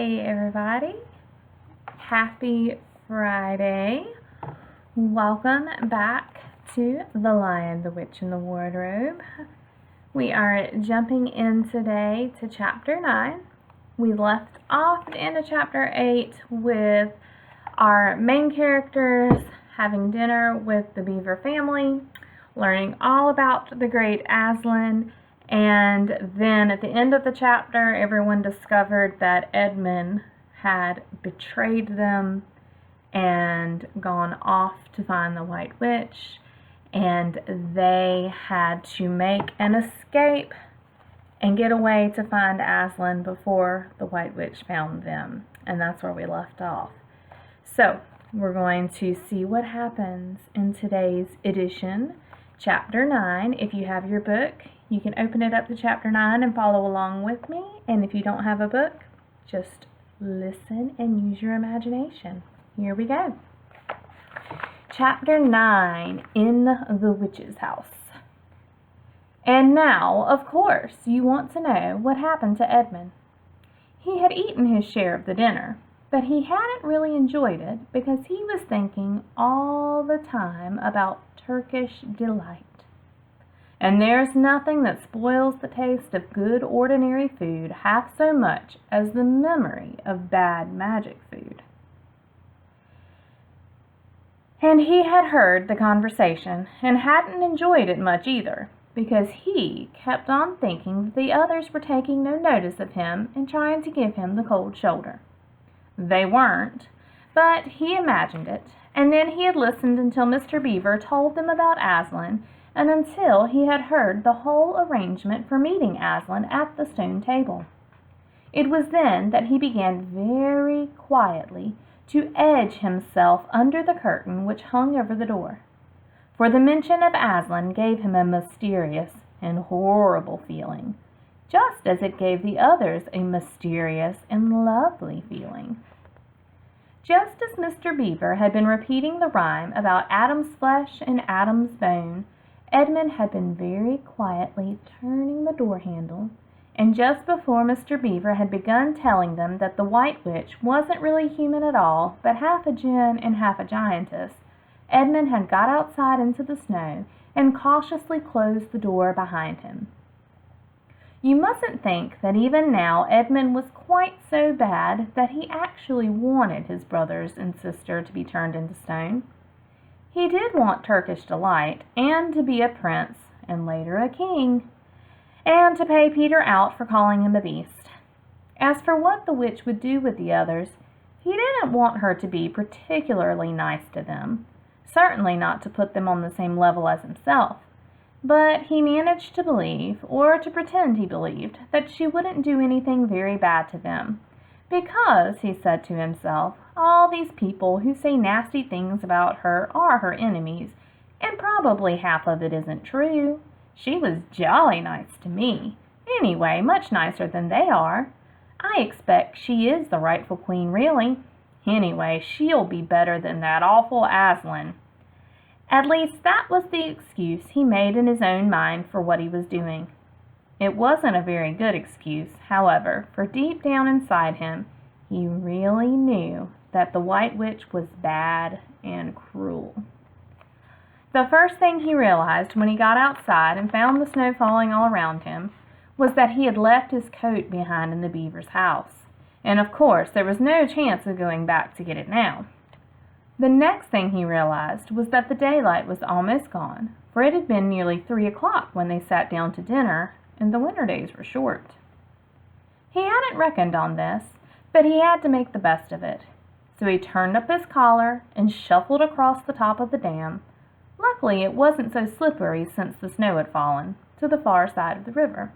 Hey everybody, happy Friday. Welcome back to The Lion, the Witch, and the Wardrobe. We are jumping in today to chapter 9. We left off at the end of chapter 8 with our main characters having dinner with the Beaver family, learning all about the great Aslan, and then at the end of the chapter, everyone discovered that Edmund had betrayed them and gone off to find the White Witch, and they had to make an escape and get away to find Aslan before the White Witch found them. And that's where we left off. So, we're going to see what happens in today's edition, chapter 9. If you have your book, you can open it up to chapter 9 and follow along with me. And if you don't have a book, just listen and use your imagination. Here we go. Chapter 9, In the Witch's House. And now, of course, you want to know what happened to Edmund. He had eaten his share of the dinner, but he hadn't really enjoyed it because he was thinking all the time about Turkish delight. And there's nothing that spoils the taste of good ordinary food half so much as the memory of bad magic food. And he had heard the conversation and hadn't enjoyed it much either, because he kept on thinking that the others were taking no notice of him and trying to give him the cold shoulder. They weren't, but he imagined it, and then he had listened until Mr. Beaver told them about Aslan, and until he had heard the whole arrangement for meeting Aslan at the stone table. It was then that he began very quietly to edge himself under the curtain which hung over the door, for the mention of Aslan gave him a mysterious and horrible feeling, just as it gave the others a mysterious and lovely feeling. Just as Mr. Beaver had been repeating the rhyme about Adam's flesh and Adam's bone, Edmund had been very quietly turning the door handle, and just before Mr. Beaver had begun telling them that the White Witch wasn't really human at all, but half a djinn and half a giantess, Edmund had got outside into the snow and cautiously closed the door behind him. You mustn't think that even now Edmund was quite so bad that he actually wanted his brothers and sister to be turned into stone. He did want Turkish delight, and to be a prince, and later a king, and to pay Peter out for calling him a beast. As for what the witch would do with the others, he didn't want her to be particularly nice to them, certainly not to put them on the same level as himself, but he managed to believe, or to pretend he believed, that she wouldn't do anything very bad to them, because, he said to himself, all these people who say nasty things about her are her enemies, and probably half of it isn't true. She was jolly nice to me. Anyway, much nicer than they are. I expect she is the rightful queen, really. Anyway, she'll be better than that awful Aslan. At least that was the excuse he made in his own mind for what he was doing. It wasn't a very good excuse, however, for deep down inside him, he really knew that the White Witch was bad and cruel. The first thing he realized when he got outside and found the snow falling all around him was that he had left his coat behind in the Beaver's house, and of course there was no chance of going back to get it now. The next thing he realized was that the daylight was almost gone, for it had been nearly 3 o'clock when they sat down to dinner, and the winter days were short. He hadn't reckoned on this, but he had to make the best of it. So he turned up his collar and shuffled across the top of the dam. Luckily, it wasn't so slippery since the snow had fallen, to the far side of the river.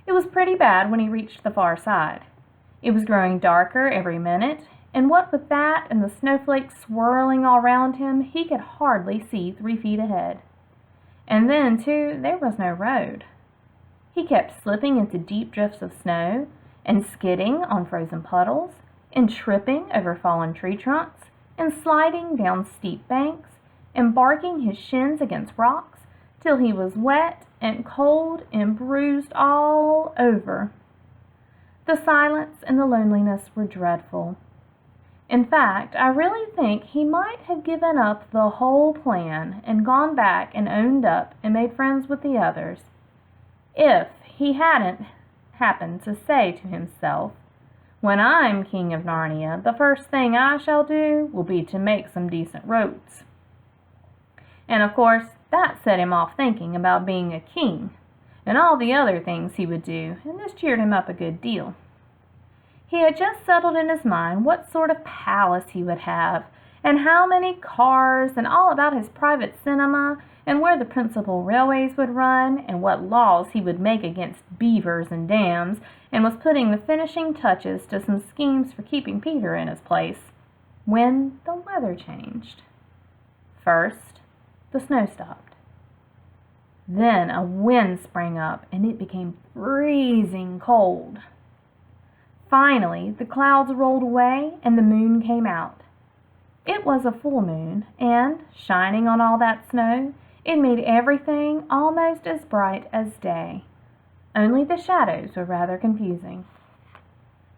It was pretty bad when he reached the far side. It was growing darker every minute, and what with that and the snowflakes swirling all around him, he could hardly see 3 feet ahead. And then, too, there was no road. He kept slipping into deep drifts of snow, and skidding on frozen puddles, and tripping over fallen tree trunks, and sliding down steep banks, and barking his shins against rocks, till he was wet and cold and bruised all over. The silence and the loneliness were dreadful. In fact, I really think he might have given up the whole plan and gone back and owned up and made friends with the others, if he hadn't happened to say to himself, "When I'm king of Narnia, the first thing I shall do will be to make some decent roads." And of course, that set him off thinking about being a king and all the other things he would do, and this cheered him up a good deal. He had just settled in his mind what sort of palace he would have, and how many cars, and all about his private cinema, and where the principal railways would run, and what laws he would make against beavers and dams, and was putting the finishing touches to some schemes for keeping Peter in his place, when the weather changed. First, the snow stopped. Then a wind sprang up, and it became freezing cold. Finally, the clouds rolled away and the moon came out. It was a full moon, and, shining on all that snow, it made everything almost as bright as day. Only the shadows were rather confusing.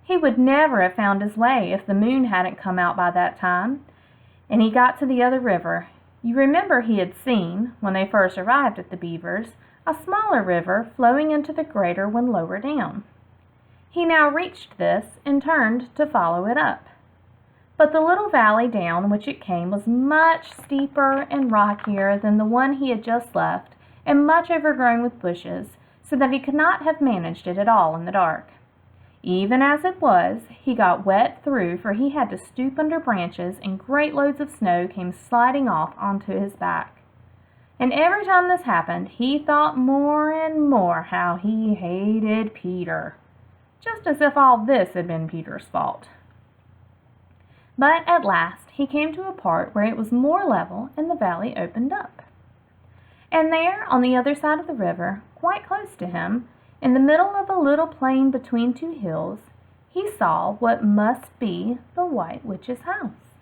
He would never have found his way if the moon hadn't come out by that time, and he got to the other river. You remember he had seen, when they first arrived at the Beavers, a smaller river flowing into the greater one lower down. He now reached this and turned to follow it up. But the little valley down which it came was much steeper and rockier than the one he had just left, and much overgrown with bushes, so that he could not have managed it at all in the dark. Even as it was, he got wet through, for he had to stoop under branches, and great loads of snow came sliding off onto his back. And every time this happened, he thought more and more how he hated Peter. Just as if all this had been Peter's fault. But at last he came to a part where it was more level and the valley opened up. And there, on the other side of the river, quite close to him, in the middle of a little plain between two hills, he saw what must be the White Witch's house.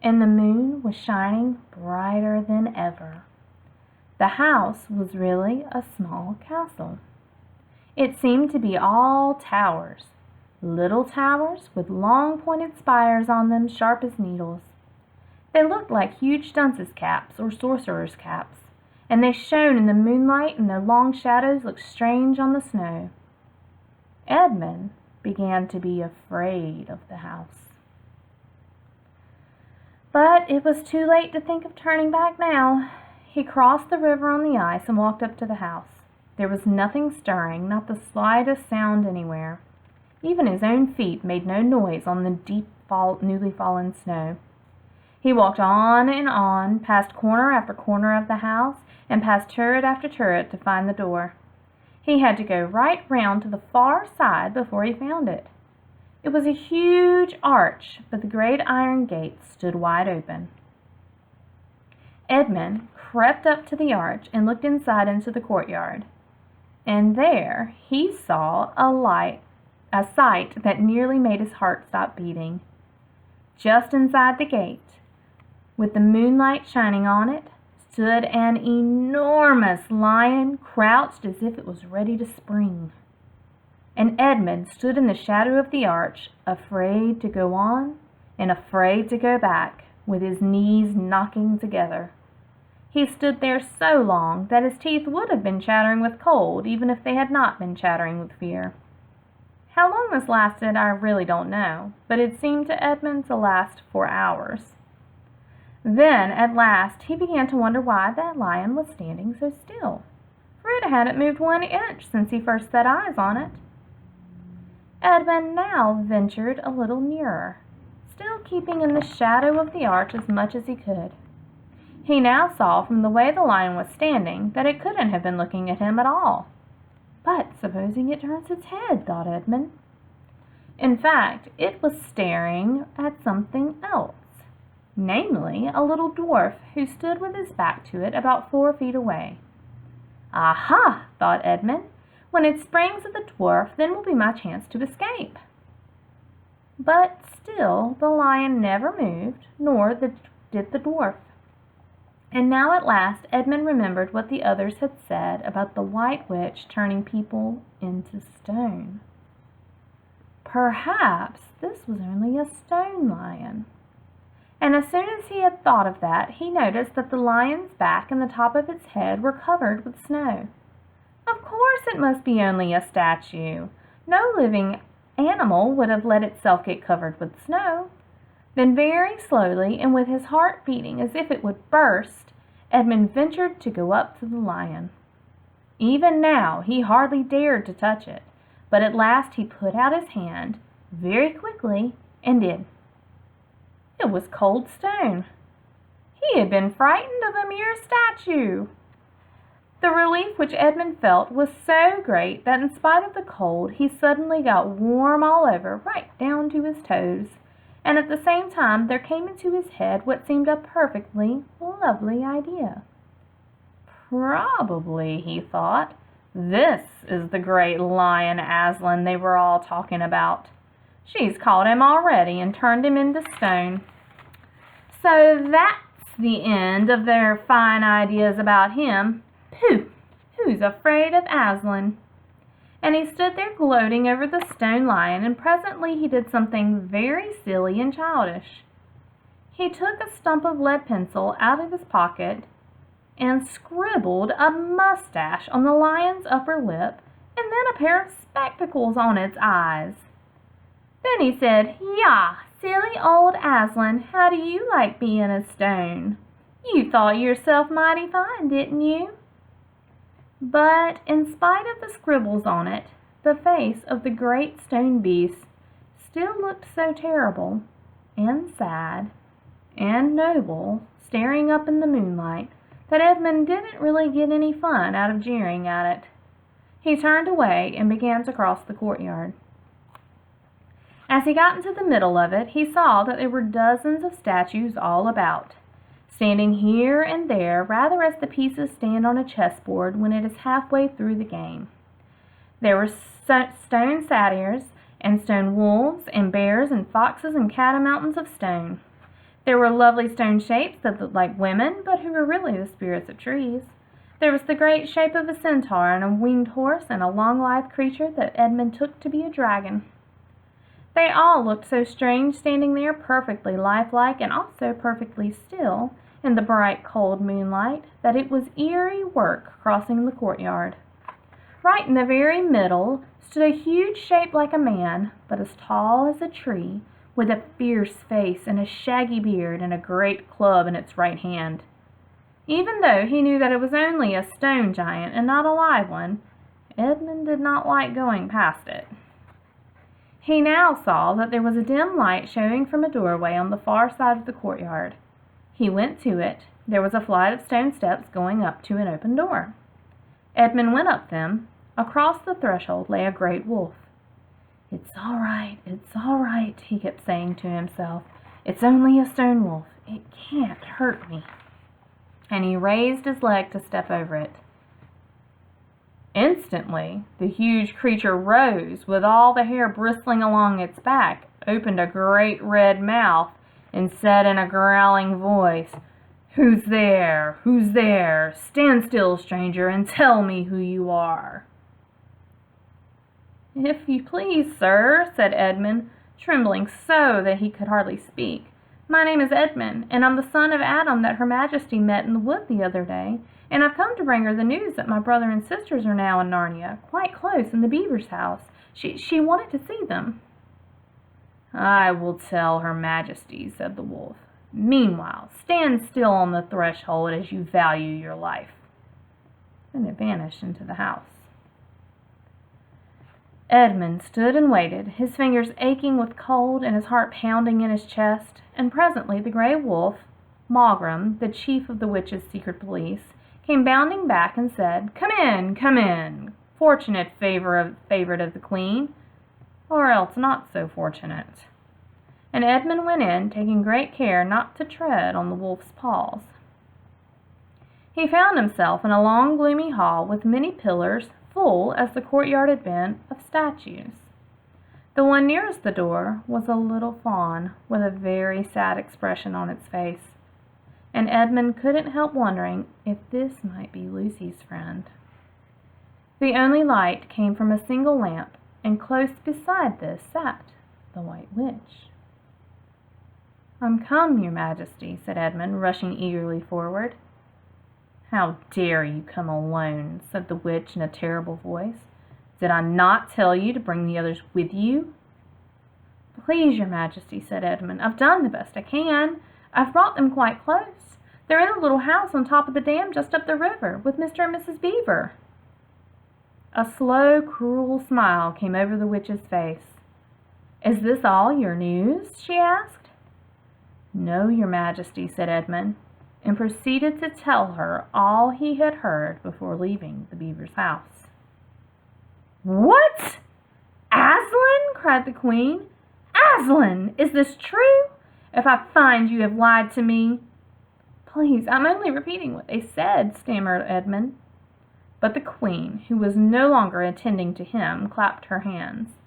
And the moon was shining brighter than ever. The house was really a small castle. It seemed to be all towers, little towers with long pointed spires on them sharp as needles. They looked like huge dunces' caps or sorcerers' caps, and they shone in the moonlight, and their long shadows looked strange on the snow. Edmund began to be afraid of the house. But it was too late to think of turning back now. He crossed the river on the ice and walked up to the house. There was nothing stirring, not the slightest sound anywhere. Even his own feet made no noise on the deep, newly fallen snow. He walked on, past corner after corner of the house, and past turret after turret to find the door. He had to go right round to the far side before he found it. It was a huge arch, but the great iron gate stood wide open. Edmund crept up to the arch and looked inside into the courtyard. And there he saw a sight that nearly made his heart stop beating. Just inside the gate, with the moonlight shining on it, stood an enormous lion, crouched as if it was ready to spring. And Edmund stood in the shadow of the arch, afraid to go on and afraid to go back, with his knees knocking together. He stood there so long that his teeth would have been chattering with cold, even if they had not been chattering with fear. How long this lasted, I really don't know, but it seemed to Edmund to last for hours. Then, at last, he began to wonder why that lion was standing so still, for it hadn't moved 1 inch since he first set eyes on it. Edmund now ventured a little nearer, still keeping in the shadow of the arch as much as he could. He now saw from the way the lion was standing that it couldn't have been looking at him at all. But supposing it turns its head, thought Edmund. In fact, it was staring at something else, namely a little dwarf who stood with his back to it about 4 feet away. Aha, thought Edmund, when it springs at the dwarf, then will be my chance to escape. But still the lion never moved, nor did the dwarf. And now at last Edmund remembered what the others had said about the White Witch turning people into stone. perhaps this was only a stone lion. And as soon as he had thought of that, he noticed that the lion's back and the top of its head were covered with snow. Of course it must be only a statue. No living animal would have let itself get covered with snow. Then very slowly, and with his heart beating as if it would burst, Edmund ventured to go up to the lion. Even now he hardly dared to touch it, but at last he put out his hand, very quickly, and did. It was cold stone. He had been frightened of a mere statue. The relief which Edmund felt was so great that in spite of the cold, he suddenly got warm all over, right down to his toes, and at the same time there came into his head what seemed a perfectly lovely idea. Probably, he thought, this is the great lion Aslan they were all talking about. She's caught him already and turned him into stone. So that's the end of their fine ideas about him. Pooh! Who's afraid of Aslan? And he stood there gloating over the stone lion, and presently he did something very silly and childish. He took a stump of lead pencil out of his pocket and scribbled a mustache on the lion's upper lip and then a pair of spectacles on its eyes. Then he said, "Yah, silly old Aslan, how do you like being a stone? You thought yourself mighty fine, didn't you?" But in spite of the scribbles on it, the face of the great stone beast still looked so terrible and sad and noble, staring up in the moonlight, that Edmund didn't really get any fun out of jeering at it. He turned away and began to cross the courtyard. As he got into the middle of it, he saw that there were dozens of statues all about, standing here and there rather as the pieces stand on a chessboard when it is halfway through the game. There were stone satyrs and stone wolves and bears and foxes and catamountains of stone. There were lovely stone shapes that looked like women, but who were really the spirits of trees. There was the great shape of a centaur and a winged horse and a long lithe creature that Edmund took to be a dragon. They all looked so strange standing there, perfectly lifelike and also perfectly still, in the bright, cold moonlight, that it was eerie work crossing the courtyard. Right in the very middle stood a huge shape like a man, but as tall as a tree, with a fierce face and a shaggy beard and a great club in its right hand. Even though he knew that it was only a stone giant and not a live one, Edmund did not like going past it. He now saw that there was a dim light showing from a doorway on the far side of the courtyard. He went to it. There was a flight of stone steps going up to an open door. Edmund went up them. Across the threshold lay a great wolf. It's all right, he kept saying to himself. It's only a stone wolf. It can't hurt me. And he raised his leg to step over it. Instantly, the huge creature rose, with all the hair bristling along its back, opened a great red mouth, and said in a growling voice, "Who's there? Who's there? Stand still, stranger, and tell me who you are." "If you please, sir," said Edmund, trembling so that he could hardly speak. "My name is Edmund, and I'm the son of Adam that Her Majesty met in the wood the other day, and I've come to bring her the news that my brother and sisters are now in Narnia, quite close in the beaver's house. She wanted to see them." "I will tell Her Majesty," said the wolf. "Meanwhile, stand still on the threshold as you value your life." Then it vanished into the house. Edmund stood and waited, his fingers aching with cold and his heart pounding in his chest, and presently the gray wolf, Maugrim, the chief of the witches' secret police, came bounding back and said, come in, fortunate favorite of the queen, or else not so fortunate." And Edmund went in, taking great care not to tread on the wolf's paws. He found himself in a long gloomy hall with many pillars, full, as the courtyard had been, of statues. The one nearest the door was a little fawn with a very sad expression on its face, and Edmund couldn't help wondering if this might be Lucy's friend. The only light came from a single lamp, and close beside this sat the White Witch. "I'm come, your Majesty," said Edmund, rushing eagerly forward. "How dare you come alone?" said the witch in a terrible voice. "Did I not tell you to bring the others with you?" "Please, your Majesty," said Edmund, "I've done the best I can. I've brought them quite close. They're in a little house on top of the dam just up the river, with Mr. and Mrs. Beaver." A slow, cruel smile came over the witch's face. "Is this all your news?" she asked. "No, your Majesty," said Edmund, and proceeded to tell her all he had heard before leaving the Beaver's house. "What? Aslan?" cried the Queen. "Aslan, is this true? If I find you have lied to me—" "Please, I'm only repeating what they said," stammered Edmund. But the Queen, who was no longer attending to him, clapped her hands.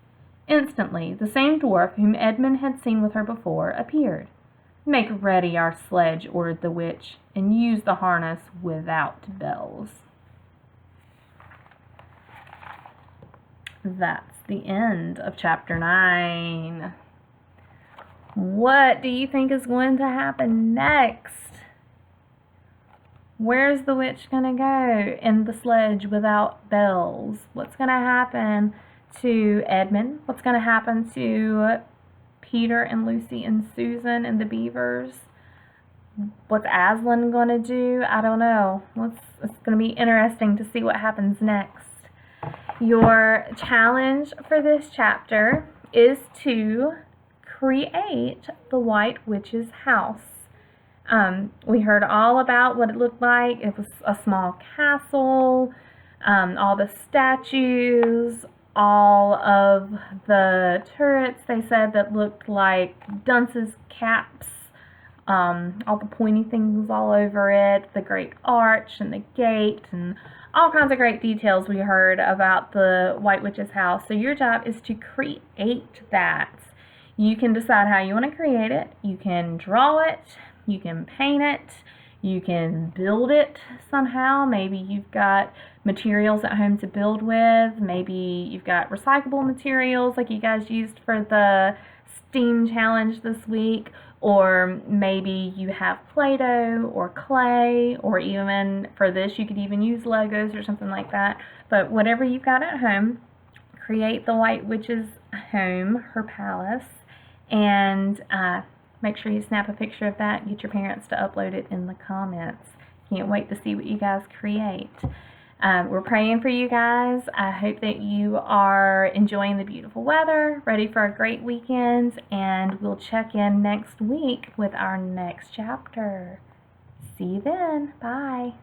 Instantly, the same dwarf whom Edmund had seen with her before appeared. "Make ready our sledge," ordered the witch, "and use the harness without bells." That's the end of chapter 9. What do you think is going to happen next? Where's the witch going to go in the sledge without bells? What's going to happen to Edmund? What's going to happen to Peter and Lucy and Susan and the Beavers? What's Aslan going to do? I don't know. It's going to be interesting to see what happens next. Your challenge for this chapter is to create the White Witch's house. We heard all about what it looked like. It was a small castle, all the statues, all of the turrets, they said, that looked like dunces' caps, all the pointy things all over it, the great arch and the gate, and all kinds of great details we heard about the White Witch's house. So your job is to create that. You can decide how you want to create it. You can draw it. You can paint it. You can build it somehow. Maybe you've got materials at home to build with. Maybe you've got recyclable materials like you guys used for the STEAM challenge this week. Or maybe you have Play-Doh or clay, or even for this you could even use Legos or something like that. But whatever you've got at home, create the White Witch's home, her palace, and make sure you snap a picture of that and get your parents to upload it in the comments. Can't wait to see what you guys create. We're praying for you guys. I hope that you are enjoying the beautiful weather, ready for a great weekend, and we'll check in next week with our next chapter. See you then. Bye.